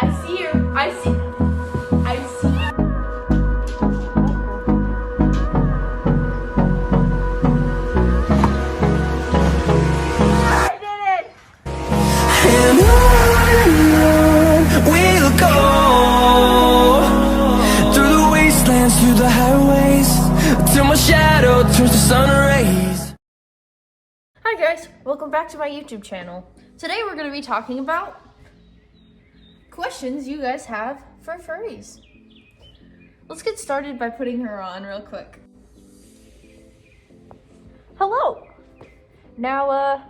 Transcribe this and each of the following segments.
I see her. I see her. I did it! And on we'll go, through the wastelands, through the highways, till my shadow turns to sun rays. Hi guys, welcome back to my YouTube channel. Today we're going to be talking about questions you guys have for furries. Let's get started by putting her on real quick. Hello! Now,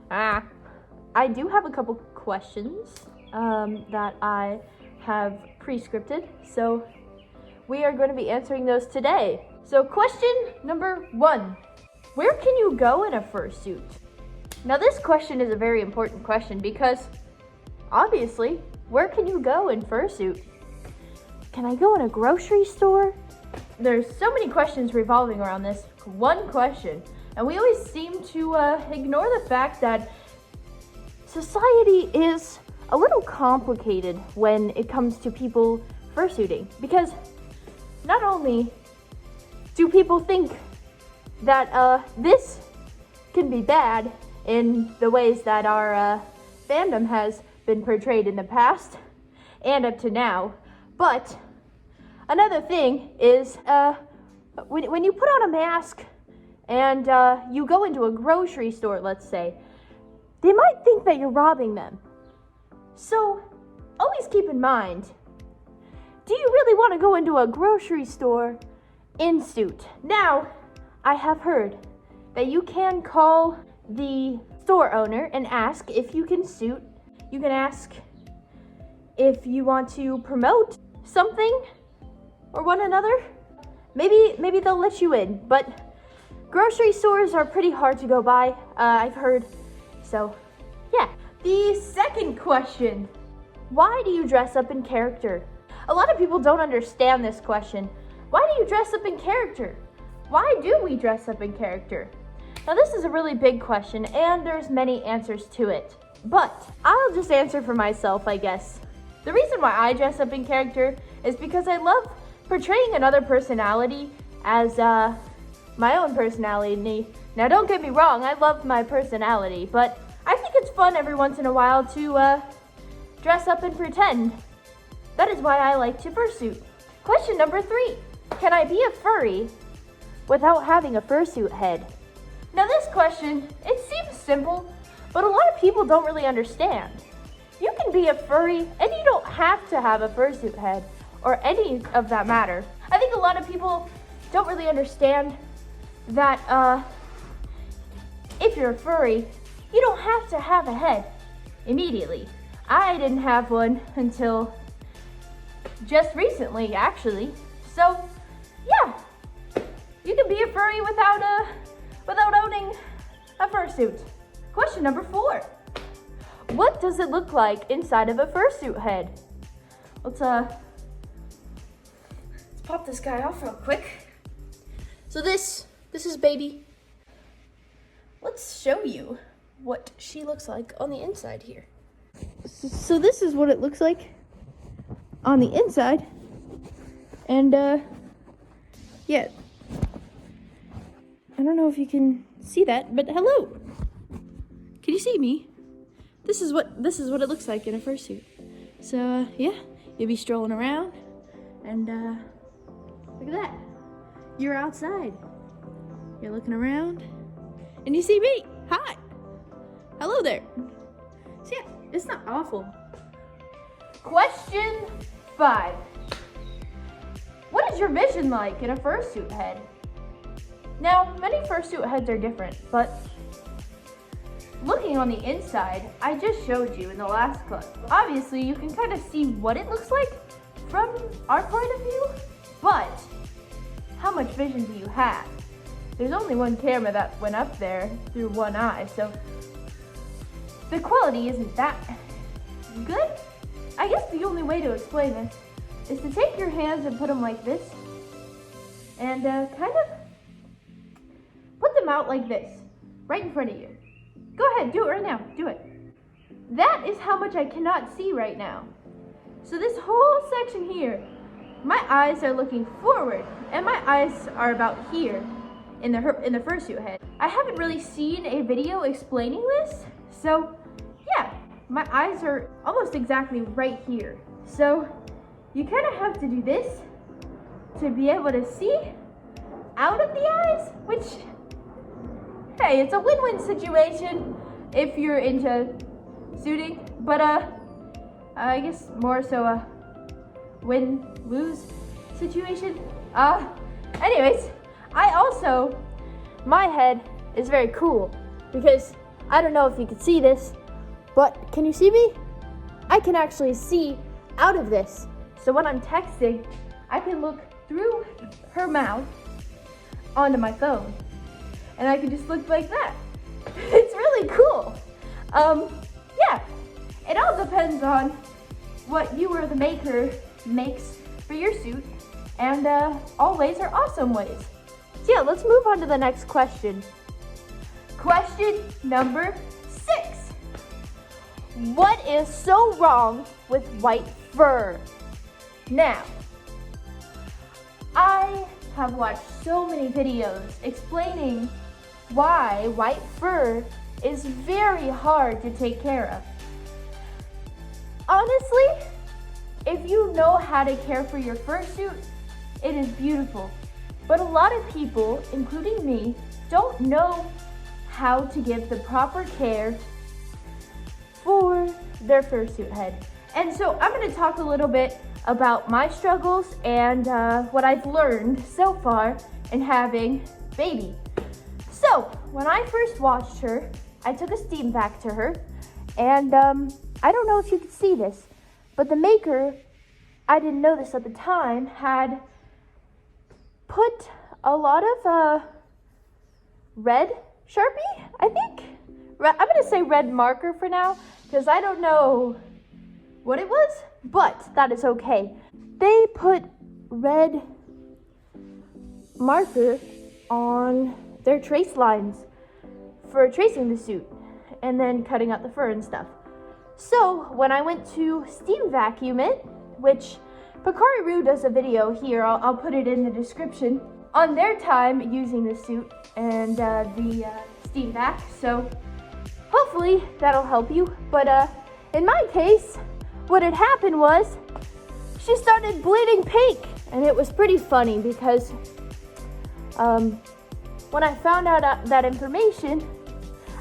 I do have a couple questions that I have pre-scripted, so we are going to be answering those today. So question number 1, where can you go in a fursuit? Now this question is a very important question because obviously, where can you go in fursuit? Can I go in a grocery store? There's so many questions revolving around this one question, and we always seem to ignore the fact that society is a little complicated when it comes to people fursuiting, because not only do people think that this can be bad in the ways that our fandom has been portrayed in the past and up to now, but another thing is when you put on a mask and you go into a grocery store, let's say, they might think that you're robbing them. So always keep in mind, do you really want to go into a grocery store in suit? Now, I have heard that you can call the store owner and ask if you can suit. You can ask if you want to promote something or one another. Maybe they'll let you in, but grocery stores are pretty hard to go by, I've heard. So, yeah. The second question, why do you dress up in character? A lot of people don't understand this question. Why do you dress up in character? Why do we dress up in character? Now this is a really big question and there's many answers to it, but I'll just answer for myself, I guess. The reason why I dress up in character is because I love portraying another personality as my own personality. Now don't get me wrong, I love my personality, but I think it's fun every once in a while to dress up and pretend. That is why I like to fursuit. Question number 3, can I be a furry without having a fursuit head? Now this question, it seems simple, but a lot of people don't really understand. You can be a furry and you don't have to have a fursuit head or any of that matter. I think a lot of people don't really understand that if you're a furry, you don't have to have a head immediately. I didn't have one until just recently, actually. So, yeah, you can be a furry without owning a fursuit. Question number 4. What does it look like inside of a fursuit head? Let's pop this guy off real quick. So this is baby. Let's show you what she looks like on the inside here. So this is what it looks like on the inside. And yeah. I don't know if you can see that, but hello. Can you see me? This is what it looks like in a fursuit. So yeah, you'll be strolling around and look at that. You're outside. You're looking around and you see me. Hi. Hello there. So yeah, it's not awful. Question 5. What is your vision like in a fursuit head? Now, many fursuit heads are different, but looking on the inside, I just showed you in the last clip. Obviously, you can kind of see what it looks like from our point of view, but how much vision do you have? There's only one camera that went up there through one eye, so the quality isn't that good. I guess the only way to explain this is to take your hands and put them like this and kind of put them out like this, right in front of you. Go ahead, do it right now, do it. That is how much I cannot see right now. So this whole section here, my eyes are looking forward, and my eyes are about here in the fursuit head. I haven't really seen a video explaining this, so yeah, my eyes are almost exactly right here. So you kind of have to do this to be able to see out of the eyes, which, hey, it's a win-win situation if you're into suiting, but I guess more so a win-lose situation. Anyways, my head is very cool because I don't know if you can see this, but can you see me? I can actually see out of this. So when I'm texting, I can look through her mouth onto my phone, and I can just look like that. It's really cool. Yeah, it all depends on what you or the maker makes for your suit, and all ways are awesome ways. So yeah, let's move on to the next question. Question number 6. What is so wrong with white fur? Now, I have watched so many videos explaining why white fur is very hard to take care of. Honestly, if you know how to care for your fursuit, it is beautiful. But a lot of people, including me, don't know how to give the proper care for their fursuit head. And so I'm going to talk a little bit about my struggles and what I've learned so far in having baby. So when I first washed her, I took a steam vac to her, and I don't know if you can see this, but the maker, I didn't know this at the time, had put a lot of red Sharpie, I think. I'm gonna say red marker for now, because I don't know what it was, but that is okay. They put red marker on their trace lines for tracing the suit and then cutting out the fur and stuff. So when I went to steam vacuum it, which Picari does a video here, I'll put it in the description, on their time using the suit and the steam vac, so hopefully that'll help you. But in my case, what had happened was she started bleeding pink, and it was pretty funny because when I found out that information,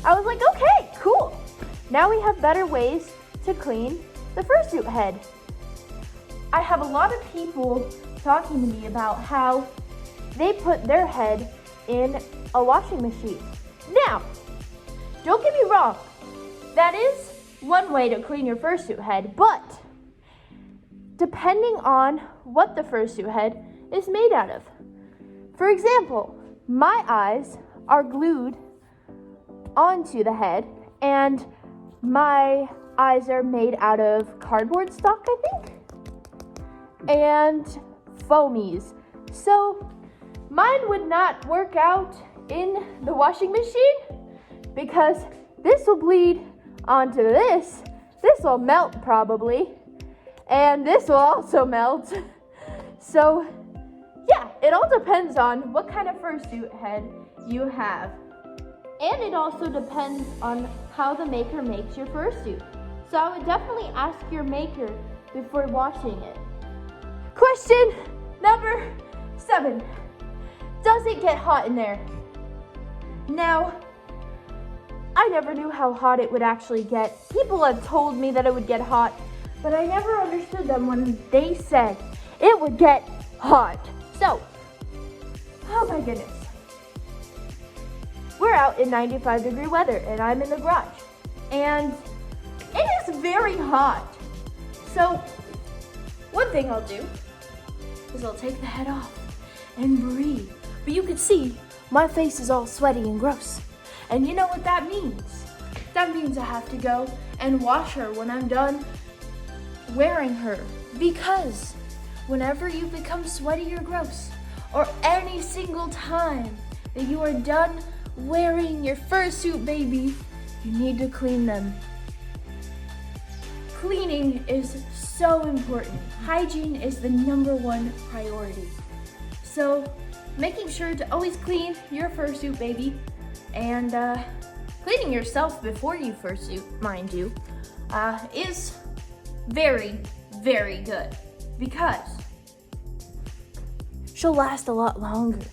I was like, okay, cool. Now we have better ways to clean the fursuit head. I have a lot of people talking to me about how they put their head in a washing machine. Now, don't get me wrong, that is one way to clean your fursuit head, but depending on what the fursuit head is made out of. For example, my eyes are glued onto the head, and my eyes are made out of cardboard stock, I think, and foamies. So mine would not work out in the washing machine because this will bleed onto this. This will melt probably, and this will also melt. So yeah, it all depends on what kind of fursuit head you have. And it also depends on how the maker makes your fursuit. So I would definitely ask your maker before washing it. Question number 7. Does it get hot in there? Now, I never knew how hot it would actually get. People have told me that it would get hot, but I never understood them when they said it would get hot. So, oh my goodness. We're out in 95-degree weather, and I'm in the garage. And it is very hot. So, one thing I'll do is I'll take the head off and breathe. But you can see my face is all sweaty and gross. And you know what that means? That means I have to go and wash her when I'm done wearing her. Because whenever you become sweaty or gross, or any single time that you are done wearing your fursuit, baby, you need to clean them. cleaning is so important. Hygiene is the #1 priority. So making sure to always clean your fursuit, baby, and cleaning yourself before you fursuit, mind you, is very, very good because she'll last a lot longer.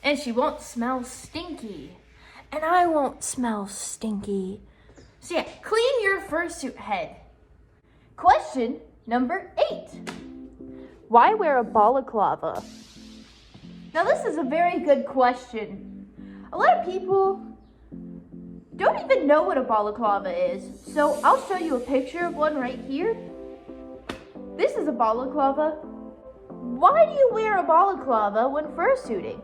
And she won't smell stinky. And I won't smell stinky. So yeah, clean your fursuit head. Question number 8. Why wear a balaclava? Now this is a very good question. A lot of people don't even know what a balaclava is. So I'll show you a picture of one right here. This is a balaclava. Why do you wear a balaclava when fursuiting?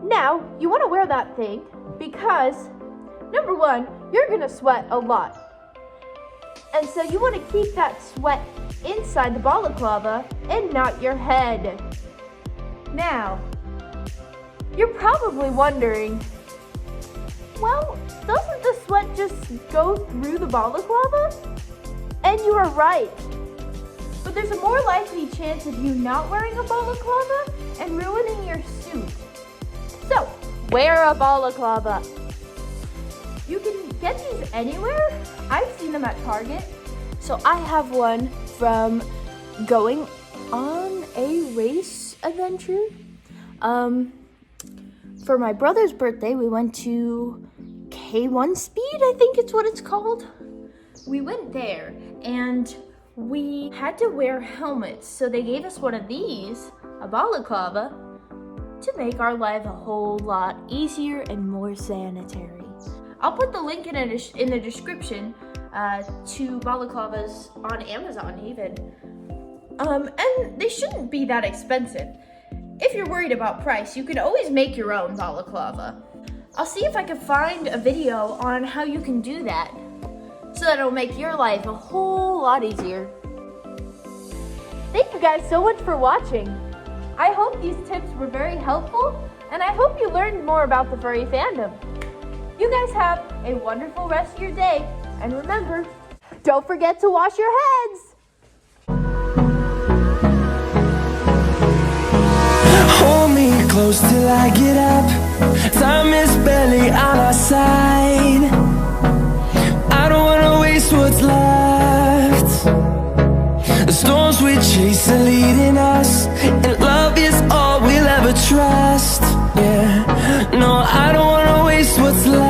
Now, you want to wear that thing because, #1, you're going to sweat a lot. And so you want to keep that sweat inside the balaclava and not your head. Now, you're probably wondering, well, doesn't the sweat just go through the balaclava? And you are right. But there's a more likely chance of you not wearing a balaclava and ruining your suit. So, wear a balaclava. You can get these anywhere. I've seen them at Target. So I have one from going on a race adventure. For my brother's birthday, we went to K1 Speed, I think it's what it's called. We went there and we had to wear helmets. So they gave us one of these, a balaclava, to make our life a whole lot easier and more sanitary. I'll put the link in the description to balaclavas on Amazon even. And they shouldn't be that expensive. If you're worried about price, you can always make your own balaclava. I'll see if I can find a video on how you can do that so that it'll make your life a whole lot easier. Thank you guys so much for watching. I hope these tips were very helpful, and I hope you learned more about the furry fandom. You guys have a wonderful rest of your day, and remember, don't forget to wash your heads! Hold me close till I get up. Time is barely on our side. I don't wanna waste what's left. The storms we chase are leading us, and love is all we'll ever trust. Yeah, no, I don't wanna waste what's left.